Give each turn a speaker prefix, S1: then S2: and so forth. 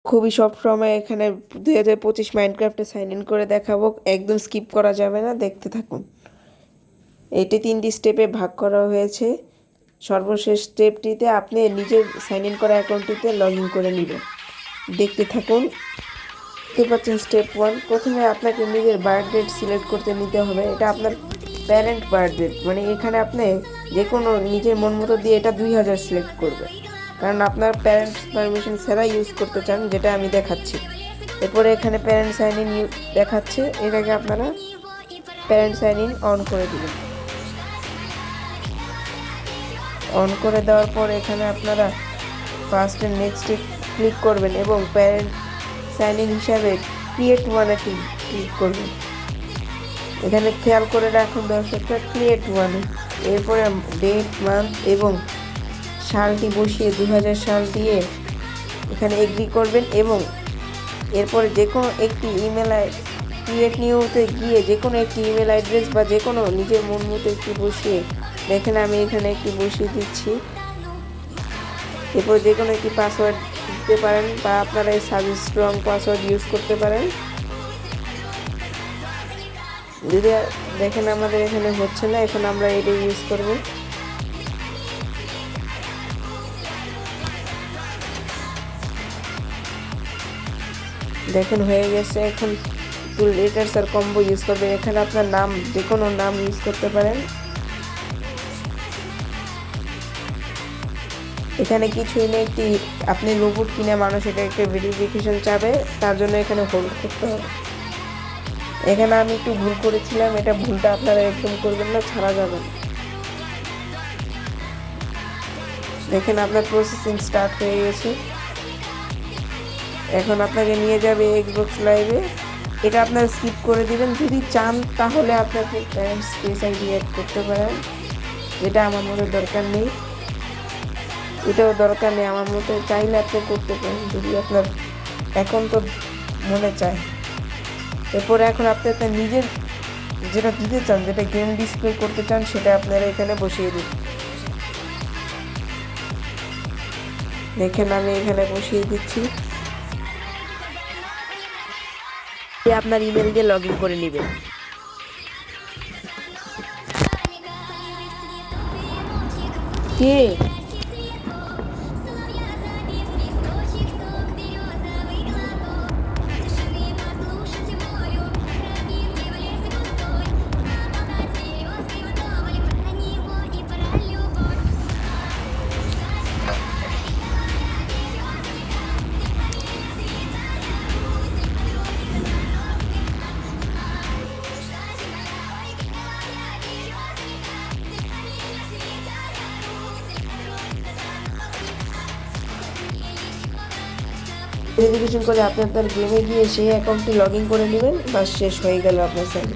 S1: খুবই সবসময় এখানে 2025 মাইনক্রাফটে সাইন ইন করে দেখাবো, একদম স্কিপ করা যাবে না, দেখতে থাকুন। এটি 3টি স্টেপে ভাগ করা হয়েছে। সর্বশেষ স্টেপটিতে আপনি নিজের সাইন ইন করা অ্যাকাউন্টটিতে লগ ইন করে নেবেন। দেখতে থাকুন। দেখতে পাচ্ছেন স্টেপ 1, প্রথমে আপনাকে নিজের বার্থ ডেট সিলেক্ট করতে নিতে হবে। এটা আপনার প্যারেন্ট বার্থ ডেট, মানে এখানে আপনি যে কোনো নিজের মন মতো দিয়ে এটা 2000 সিলেক্ট করবে, কারণ আপনার প্যারেন্টস পারমিশন ছাড়া ইউজ করতে চান, যেটা আমি দেখাচ্ছি। এরপরে এখানে প্যারেন্ট সাইন ইন দেখাচ্ছে, এটাকে আপনারা প্যারেন্ট সাইন ইন অন করে দিবেন। অন করে দেওয়ার পর এখানে আপনারা ফার্স্ট এন্ড নেক্সটে ক্লিক করবেন এবং প্যারেন্ট সাইন ইন হিসাবে ক্রিয়েট ওয়ানে ক্লিক করবেন। এখানে খেয়াল করে রাখুন দর্শকরা, ক্রিয়েট ওয়ানে। এরপরে ডেট, মান্থ এবং সালটি বসিয়ে 2000 সাল দিয়ে এখানে এগ্রি করবেন এবং এরপরে যে কোনো একটি ইমেল ক্রিয়েট নিউতে গিয়ে যে কোনো একটি ইমেল অ্যাড্রেস বা যে কোনো নিজের মন মতো একটি বসিয়ে, দেখেন আমি এখানে একটি বসিয়ে দিচ্ছি। এরপর যে কোনো একটি পাসওয়ার্ড দিতে পারেন বা আপনারা এই সাজেস্ট স্ট্রং পাসওয়ার্ড ইউজ করতে পারেন। যদি দেখেন আমাদের এখানে হচ্ছে না, এখন আমরা এটা ইউজ করব। দেখেন হয়ে গেছে। এখন টু লেটার্স আর কম্বো ইউজ করবেন। এখানে আপনার নাম, যে কোনো নাম ইউজ করতে পারেন। এখানে কিছুই নেই, একটি আপনি রোবট কিনে মানুষ এটা একটা ভেরিফিকেশন চাবে, তার জন্য এখানে হোল্ড করতে হবে। এখানে আমি একটু ভুল করেছিলাম, এটা ভুলটা আপনারা একদম করবেন না, ছাড়া যাবে না। দেখেন আপনার প্রসেসিং স্টার্ট হয়ে গেছে। এখন আপনাকে নিয়ে যাবে এক্সবক্স লাইভে। এটা আপনারা স্কিপ করে দিবেন। যদি চান তাহলে আপনাকে প্যারেন্টস ফেস আইডি অ্যাড করতে পারেন, যেটা আমার মনে দরকার নেই। এটাও দরকার নেই আমার মতো, চাইলে আপনি করতে পারেন যদি আপনার এখন তো মনে চায়। এরপরে এখন আপনি আপনার নিজের যেটা দিতে চান, যেটা গেম ডিসপ্লে করতে চান, সেটা আপনারা এখানে বসিয়ে দিন। দেখেন আমি এখানে বসিয়ে দিচ্ছি। আপনার ইমেল দিয়ে লগ ইন করে নেবেন। কে ভেরিফিকেশন করে আপনি আপনার গেমে গিয়ে সেই অ্যাকাউন্টটি লগ ইন করে নেবেন, বাস শেষ হয়ে গেল আপনার সাইন।